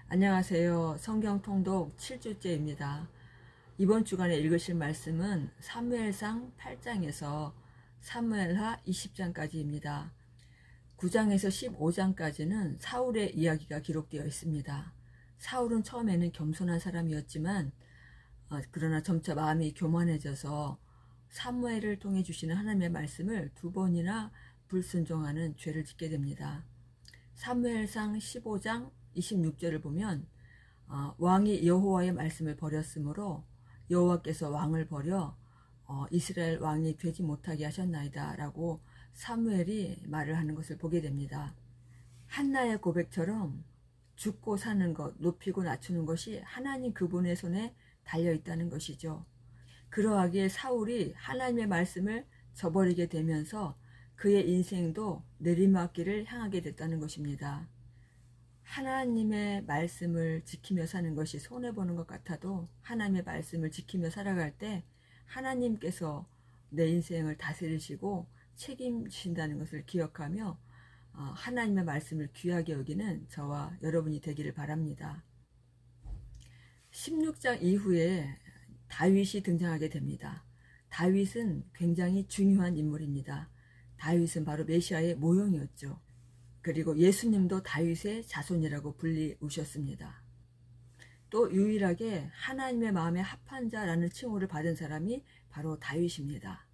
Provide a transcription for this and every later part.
안녕하세요. 성경 통독 7주째입니다. 이번 주간에 읽으실 말씀은 사무엘상 8장에서 사무엘하 20장까지입니다. 9장에서 15장까지는 사울의 이야기가 기록되어 있습니다. 사울은 처음에는 겸손한 사람이었지만 그러나 점차 마음이 교만해져서 사무엘을 통해 주시는 하나님의 말씀을 두 번이나 불순종하는 죄를 짓게 됩니다. 사무엘상 15장 26절을 보면 왕이 여호와의 말씀을 버렸으므로 여호와께서 왕을 버려 이스라엘 왕이 되지 못하게 하셨나이다 라고 사무엘이 말을 하는 것을 보게 됩니다. 한나의 고백처럼 죽고 사는 것, 높이고 낮추는 것이 하나님 그분의 손에 달려있다는 것이죠. 그러하기에 사울이 하나님의 말씀을 저버리게 되면서 그의 인생도 내리막길을 향하게 됐다는 것입니다. 하나님의 말씀을 지키며 사는 것이 손해보는 것 같아도 하나님의 말씀을 지키며 살아갈 때 하나님께서 내 인생을 다스리시고 책임지신다는 것을 기억하며 하나님의 말씀을 귀하게 여기는 저와 여러분이 되기를 바랍니다. 16장 이후에 다윗이 등장하게 됩니다. 다윗은 굉장히 중요한 인물입니다. 다윗은 바로 메시아의 모형이었죠. 그리고 예수님도 다윗의 자손이라고 불리우셨습니다. 또 유일하게 하나님의 마음에 합한 자라는 칭호를 받은 사람이 바로 다윗입니다.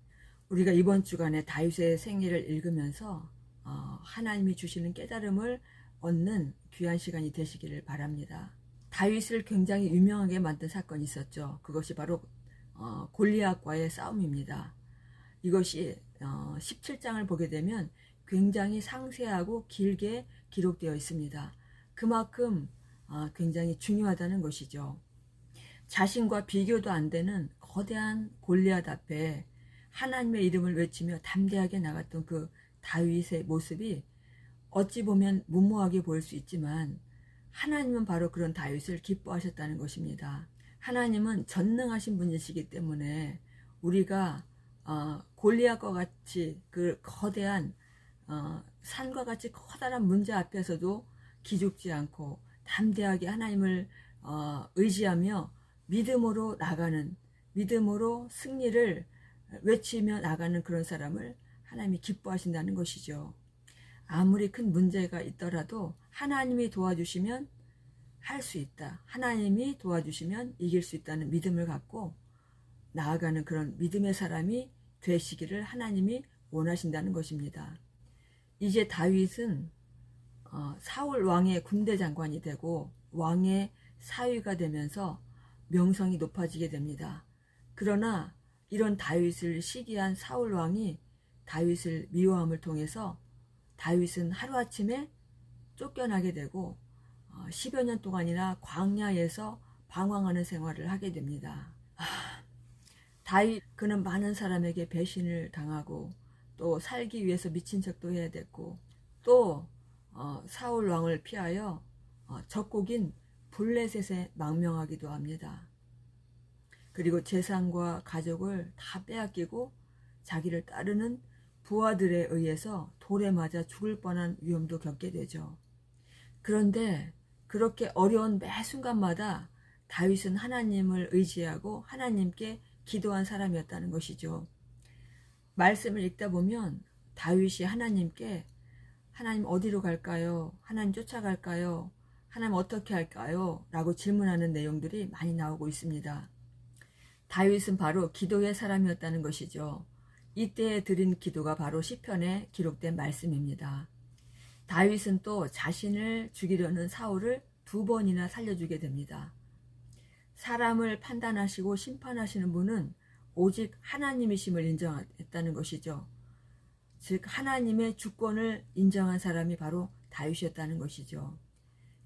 우리가 이번 주간에 다윗의 생애를 읽으면서 하나님이 주시는 깨달음을 얻는 귀한 시간이 되시기를 바랍니다. 다윗을 굉장히 유명하게 만든 사건이 있었죠. 그것이 바로 골리앗과의 싸움입니다. 이것이 17장을 보게 되면 굉장히 상세하고 길게 기록되어 있습니다. 그만큼 굉장히 중요하다는 것이죠. 자신과 비교도 안 되는 거대한 골리앗 앞에 하나님의 이름을 외치며 담대하게 나갔던 그 다윗의 모습이 어찌 보면 무모하게 보일 수 있지만 하나님은 바로 그런 다윗을 기뻐하셨다는 것입니다. 하나님은 전능하신 분이시기 때문에 우리가 골리앗과 같이 그 거대한 산과 같이 커다란 문제 앞에서도 기죽지 않고 담대하게 하나님을 의지하며 믿음으로 나가는, 믿음으로 승리를 외치며 나가는 그런 사람을 하나님이 기뻐하신다는 것이죠. 아무리 큰 문제가 있더라도 하나님이 도와주시면 할 수 있다. 하나님이 도와주시면 이길 수 있다는 믿음을 갖고 나아가는 그런 믿음의 사람이 되시기를 하나님이 원하신다는 것입니다. 이제 다윗은 사울 왕의 군대 장관이 되고 왕의 사위가 되면서 명성이 높아지게 됩니다. 그러나 이런 다윗을 시기한 사울 왕이 다윗을 미워함을 통해서 다윗은 하루아침에 쫓겨나게 되고 10여 년 동안이나 광야에서 방황하는 생활을 하게 됩니다. 다윗 그는 많은 사람에게 배신을 당하고 또 살기 위해서 미친 척도 해야 됐고 또 사울 왕을 피하여 적국인 블레셋에 망명하기도 합니다. 그리고 재산과 가족을 다 빼앗기고 자기를 따르는 부하들에 의해서 돌에 맞아 죽을 뻔한 위험도 겪게 되죠. 그런데 그렇게 어려운 매 순간마다 다윗은 하나님을 의지하고 하나님께 기도한 사람이었다는 것이죠. 말씀을 읽다 보면 다윗이 하나님께 하나님 어디로 갈까요? 하나님 쫓아갈까요? 하나님 어떻게 할까요? 라고 질문하는 내용들이 많이 나오고 있습니다. 다윗은 바로 기도의 사람이었다는 것이죠. 이때 드린 기도가 바로 시편에 기록된 말씀입니다. 다윗은 또 자신을 죽이려는 사울을 2번이나 살려주게 됩니다. 사람을 판단하시고 심판하시는 분은 오직 하나님이심을 인정했다는 것이죠. 즉 하나님의 주권을 인정한 사람이 바로 다윗이었다는 것이죠.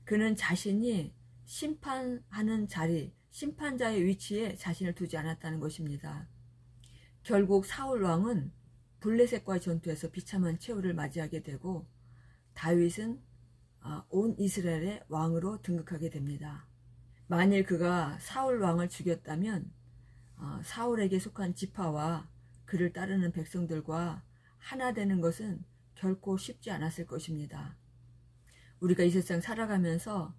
그는 자신이 심판하는 자리, 심판자의 위치에 자신을 두지 않았다는 것입니다. 결국 사울 왕은 블레셋과의 전투에서 비참한 최후를 맞이하게 되고 다윗은 온 이스라엘의 왕으로 등극하게 됩니다. 만일 그가 사울 왕을 죽였다면 사울에게 속한 지파와 그를 따르는 백성들과 하나 되는 것은 결코 쉽지 않았을 것입니다. 우리가 이 세상 살아가면서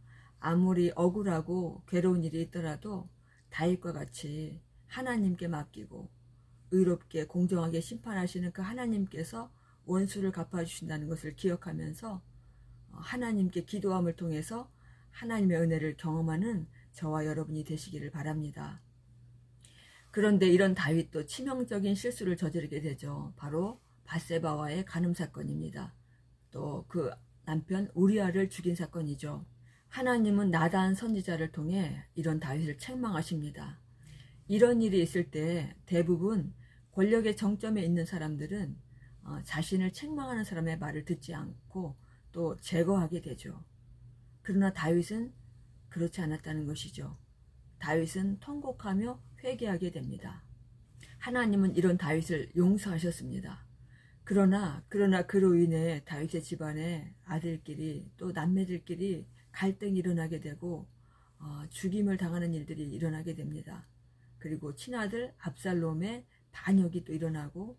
아무리 억울하고 괴로운 일이 있더라도 다윗과 같이 하나님께 맡기고 의롭게 공정하게 심판하시는 그 하나님께서 원수를 갚아주신다는 것을 기억하면서 하나님께 기도함을 통해서 하나님의 은혜를 경험하는 저와 여러분이 되시기를 바랍니다. 그런데 이런 다윗도 치명적인 실수를 저지르게 되죠. 바로 밧세바와의 간음 사건입니다. 또 그 남편 우리아를 죽인 사건이죠. 하나님은 나단 선지자를 통해 이런 다윗을 책망하십니다. 이런 일이 있을 때 대부분 권력의 정점에 있는 사람들은 자신을 책망하는 사람의 말을 듣지 않고 또 제거하게 되죠. 그러나 다윗은 그렇지 않았다는 것이죠. 다윗은 통곡하며 회개하게 됩니다. 하나님은 이런 다윗을 용서하셨습니다. 그러나 그로 인해 다윗의 집안에 아들끼리 또 남매들끼리 갈등이 일어나게 되고 죽임을 당하는 일들이 일어나게 됩니다. 그리고 친아들 압살롬의 반역이 또 일어나고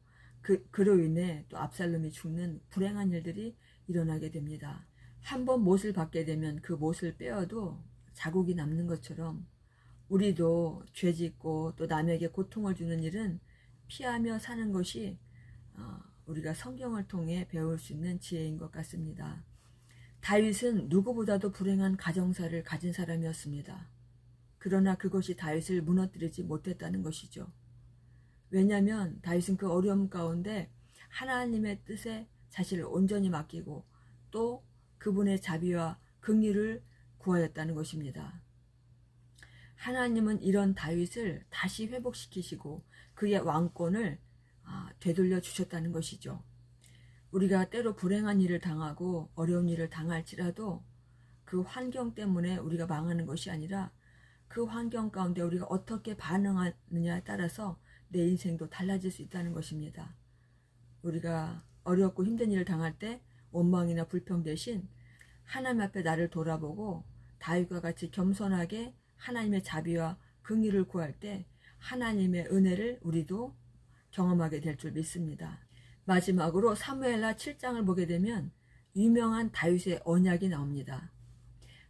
그로 인해 또 압살롬이 죽는 불행한 일들이 일어나게 됩니다. 한번 못을 받게 되면 그 못을 빼어도 자국이 남는 것처럼 우리도 죄짓고 또 남에게 고통을 주는 일은 피하며 사는 것이 우리가 성경을 통해 배울 수 있는 지혜인 것 같습니다. 다윗은 누구보다도 불행한 가정사를 가진 사람이었습니다. 그러나 그것이 다윗을 무너뜨리지 못했다는 것이죠. 왜냐하면 다윗은 그 어려움 가운데 하나님의 뜻에 자신을 온전히 맡기고 또 그분의 자비와 긍휼을 구하였다는 것입니다. 하나님은 이런 다윗을 다시 회복시키시고 그의 왕권을 되돌려 주셨다는 것이죠. 우리가 때로 불행한 일을 당하고 어려운 일을 당할지라도 그 환경 때문에 우리가 망하는 것이 아니라 그 환경 가운데 우리가 어떻게 반응하느냐에 따라서 내 인생도 달라질 수 있다는 것입니다. 우리가 어렵고 힘든 일을 당할 때 원망이나 불평 대신 하나님 앞에 나를 돌아보고 다윗과 같이 겸손하게 하나님의 자비와 긍휼을 구할 때 하나님의 은혜를 우리도 경험하게 될 줄 믿습니다. 마지막으로 사무엘하 7장을 보게 되면 유명한 다윗의 언약이 나옵니다.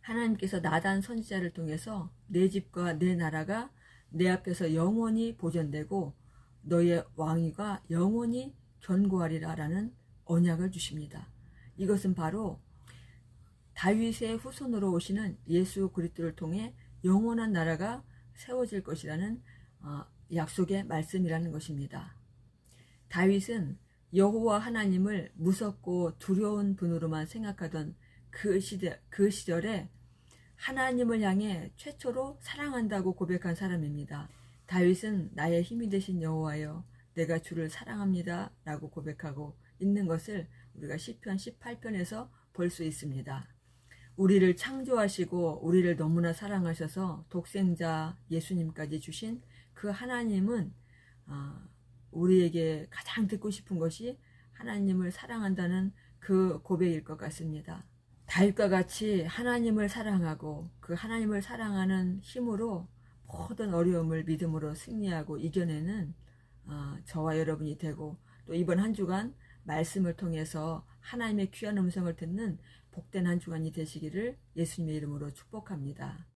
하나님께서 나단 선지자를 통해서 내 집과 내 나라가 내 앞에서 영원히 보존되고 너의 왕위가 영원히 견고하리라 라는 언약을 주십니다. 이것은 바로 다윗의 후손으로 오시는 예수 그리스도를 통해 영원한 나라가 세워질 것이라는 약속의 말씀이라는 것입니다. 다윗은 여호와 하나님을 무섭고 두려운 분으로만 생각하던 그 시절에 하나님을 향해 최초로 사랑한다고 고백한 사람입니다. 다윗은 나의 힘이 되신 여호와여 내가 주를 사랑합니다 라고 고백하고 있는 것을 우리가 시편 18편에서 볼 수 있습니다. 우리를 창조하시고 우리를 너무나 사랑하셔서 독생자 예수님까지 주신 그 하나님은 우리에게 가장 듣고 싶은 것이 하나님을 사랑한다는 그 고백일 것 같습니다. 다윗과 같이 하나님을 사랑하고 그 하나님을 사랑하는 힘으로 모든 어려움을 믿음으로 승리하고 이겨내는 저와 여러분이 되고 또 이번 한 주간 말씀을 통해서 하나님의 귀한 음성을 듣는 복된 한 주간이 되시기를 예수님의 이름으로 축복합니다.